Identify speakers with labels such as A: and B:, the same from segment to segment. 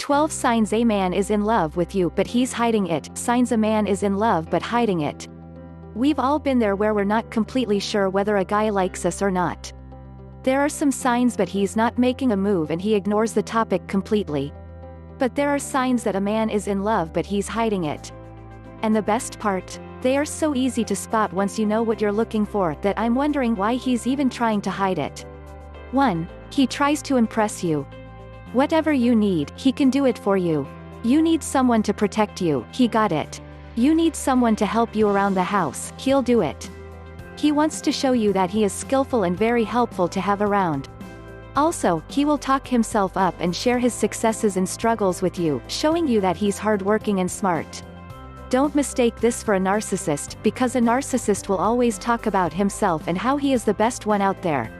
A: 12 signs a man is in love with you but he's hiding it. Signs a man is in love but hiding it. We've all been there where we're not completely sure whether a guy likes us or not. There are some signs but he's not making a move and he ignores the topic completely. But there are signs that a man is in love but he's hiding it. And the best part? They are so easy to spot once you know what you're looking for that I'm wondering why he's even trying to hide it. 1. He tries to impress you. Whatever you need, he can do it for you. You need someone to protect you, he got it. You need someone to help you around the house, he'll do it. He wants to show you that he is skillful and very helpful to have around. Also, he will talk himself up and share his successes and struggles with you, showing you that he's hardworking and smart. Don't mistake this for a narcissist, because a narcissist will always talk about himself and how he is the best one out there.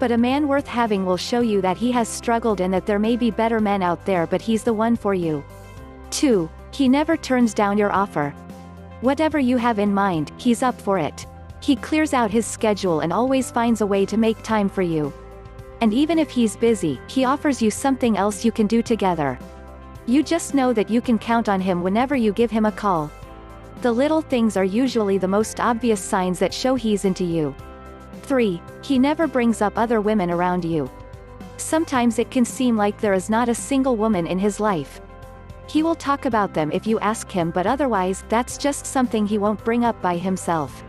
A: But a man worth having will show you that he has struggled and that there may be better men out there but he's the one for you. 2. He never turns down your offer. Whatever you have in mind, he's up for it. He clears out his schedule and always finds a way to make time for you. And even if he's busy, he offers you something else you can do together. You just know that you can count on him whenever you give him a call. The little things are usually the most obvious signs that show he's into you. 3. He never brings up other women around you. Sometimes it can seem like there is not a single woman in his life. He will talk about them if you ask him but otherwise, that's just something he won't bring up by himself.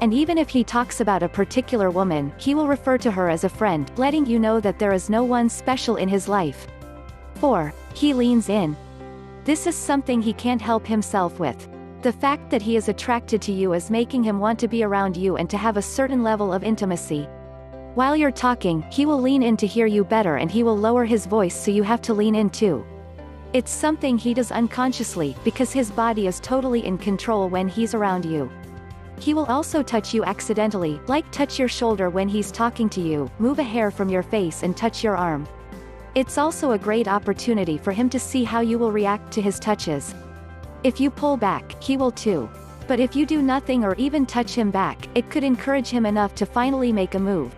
A: And even if he talks about a particular woman, he will refer to her as a friend, letting you know that there is no one special in his life. 4. He leans in. This is something he can't help himself with. The fact that he is attracted to you is making him want to be around you and to have a certain level of intimacy. While you're talking, he will lean in to hear you better and he will lower his voice so you have to lean in too. It's something he does unconsciously, because his body is totally in control when he's around you. He will also touch you accidentally, like touch your shoulder when he's talking to you, move a hair from your face and touch your arm. It's also a great opportunity for him to see how you will react to his touches. If you pull back, he will too. But if you do nothing or even touch him back, it could encourage him enough to finally make a move.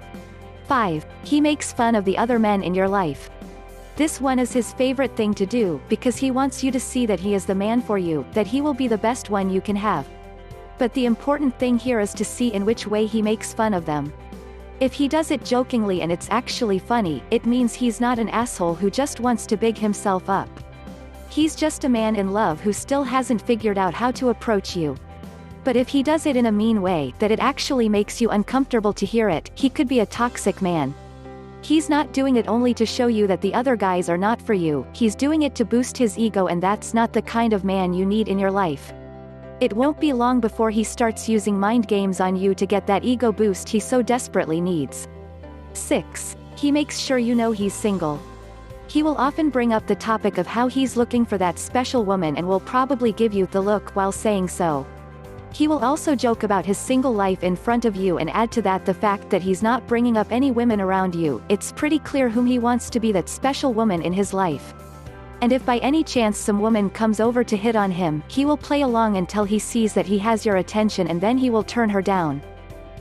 A: 5. He makes fun of the other men in your life. This one is his favorite thing to do, because he wants you to see that he is the man for you, that he will be the best one you can have. But the important thing here is to see in which way he makes fun of them. If he does it jokingly and it's actually funny, it means he's not an asshole who just wants to big himself up. He's just a man in love who still hasn't figured out how to approach you. But if he does it in a mean way, that it actually makes you uncomfortable to hear it, he could be a toxic man. He's not doing it only to show you that the other guys are not for you, he's doing it to boost his ego and that's not the kind of man you need in your life. It won't be long before he starts using mind games on you to get that ego boost he so desperately needs. 6. He makes sure you know he's single. He will often bring up the topic of how he's looking for that special woman and will probably give you the look while saying so. He will also joke about his single life in front of you and add to that the fact that he's not bringing up any women around you. It's pretty clear whom he wants to be that special woman in his life. And if by any chance some woman comes over to hit on him, he will play along until he sees that he has your attention and then he will turn her down.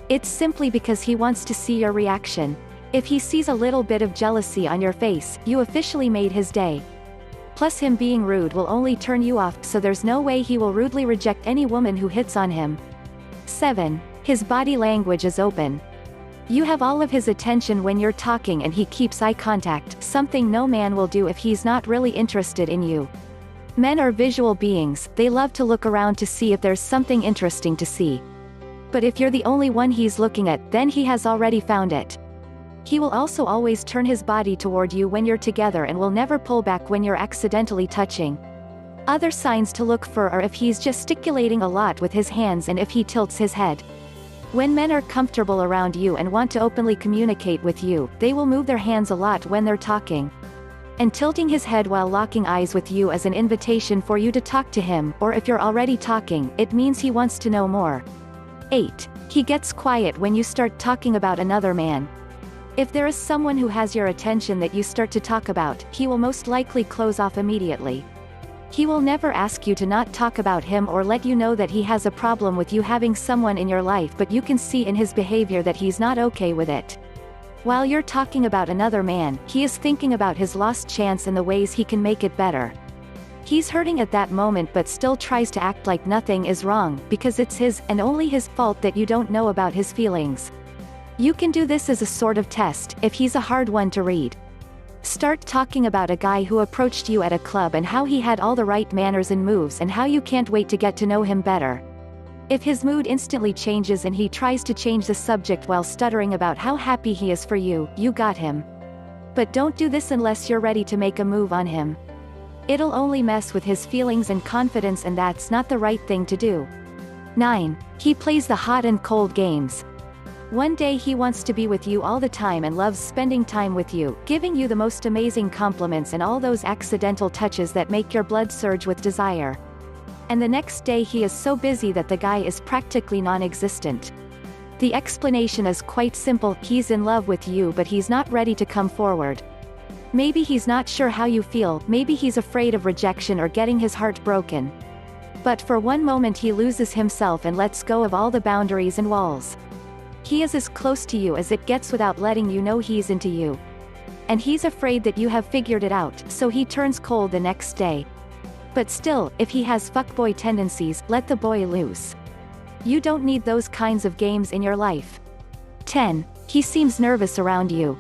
A: It's simply because he wants to see your reaction. If he sees a little bit of jealousy on your face, you officially made his day. Plus him being rude will only turn you off, so there's no way he will rudely reject any woman who hits on him. 7. His body language is open. You have all of his attention when you're talking and he keeps eye contact, something no man will do if he's not really interested in you. Men are visual beings, they love to look around to see if there's something interesting to see. But if you're the only one he's looking at, then he has already found it. He will also always turn his body toward you when you're together and will never pull back when you're accidentally touching. Other signs to look for are if he's gesticulating a lot with his hands and if he tilts his head. When men are comfortable around you and want to openly communicate with you, they will move their hands a lot when they're talking. And tilting his head while locking eyes with you is an invitation for you to talk to him, or if you're already talking, it means he wants to know more. 8. He gets quiet when you start talking about another man. If there is someone who has your attention that you start to talk about, he will most likely close off immediately. He will never ask you to not talk about him or let you know that he has a problem with you having someone in your life, but you can see in his behavior that he's not okay with it. While you're talking about another man, he is thinking about his lost chance and the ways he can make it better. He's hurting at that moment but still tries to act like nothing is wrong, because it's his, and only his fault that you don't know about his feelings. You can do this as a sort of test, if he's a hard one to read. Start talking about a guy who approached you at a club and how he had all the right manners and moves and how you can't wait to get to know him better. If his mood instantly changes and he tries to change the subject while stuttering about how happy he is for you, you got him. But don't do this unless you're ready to make a move on him. It'll only mess with his feelings and confidence, and that's not the right thing to do. 9. He plays the hot and cold games. One day he wants to be with you all the time and loves spending time with you, giving you the most amazing compliments and all those accidental touches that make your blood surge with desire. And the next day he is so busy that the guy is practically non-existent. The explanation is quite simple: he's in love with you but he's not ready to come forward. Maybe he's not sure how you feel, maybe he's afraid of rejection or getting his heart broken. But for one moment he loses himself and lets go of all the boundaries and walls. He is as close to you as it gets without letting you know he's into you. And he's afraid that you have figured it out, so he turns cold the next day. But still, if he has fuckboy tendencies, let the boy loose. You don't need those kinds of games in your life. 10. He seems nervous around you.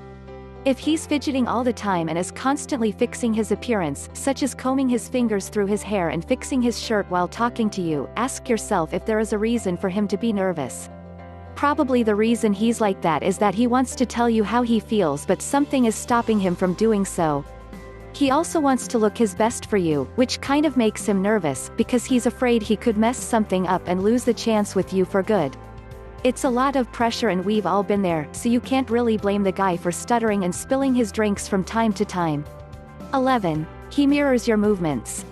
A: If he's fidgeting all the time and is constantly fixing his appearance, such as combing his fingers through his hair and fixing his shirt while talking to you, ask yourself if there is a reason for him to be nervous. Probably the reason he's like that is that he wants to tell you how he feels but something is stopping him from doing so. He also wants to look his best for you, which kind of makes him nervous, because he's afraid he could mess something up and lose the chance with you for good. It's a lot of pressure and we've all been there, so you can't really blame the guy for stuttering and spilling his drinks from time to time. 11. He mirrors your movements.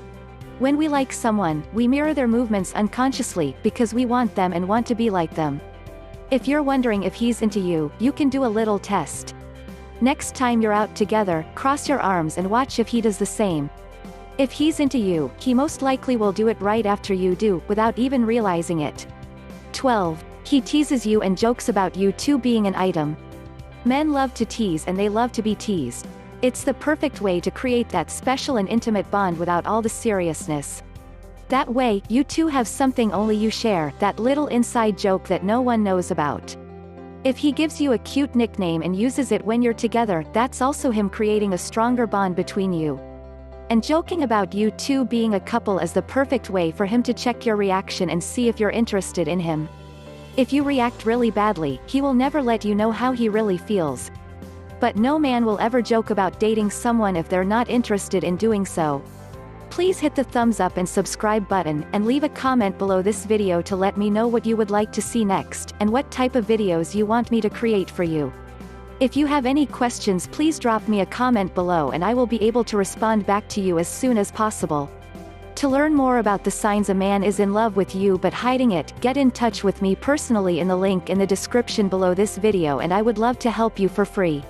A: When we like someone, we mirror their movements unconsciously, because we want them and want to be like them. If you're wondering if he's into you, you can do a little test. Next time you're out together, cross your arms and watch if he does the same. If he's into you, he most likely will do it right after you do, without even realizing it. 12. He teases you and jokes about you two being an item. Men love to tease and they love to be teased. It's the perfect way to create that special and intimate bond without all the seriousness. That way, you two have something only you share, that little inside joke that no one knows about. If he gives you a cute nickname and uses it when you're together, that's also him creating a stronger bond between you. And joking about you two being a couple is the perfect way for him to check your reaction and see if you're interested in him. If you react really badly, he will never let you know how he really feels. But no man will ever joke about dating someone if they're not interested in doing so. Please hit the thumbs up and subscribe button, and leave a comment below this video to let me know what you would like to see next, and what type of videos you want me to create for you. If you have any questions, please drop me a comment below and I will be able to respond back to you as soon as possible. To learn more about the signs a man is in love with you but hiding it, get in touch with me personally in the link in the description below this video, and I would love to help you for free.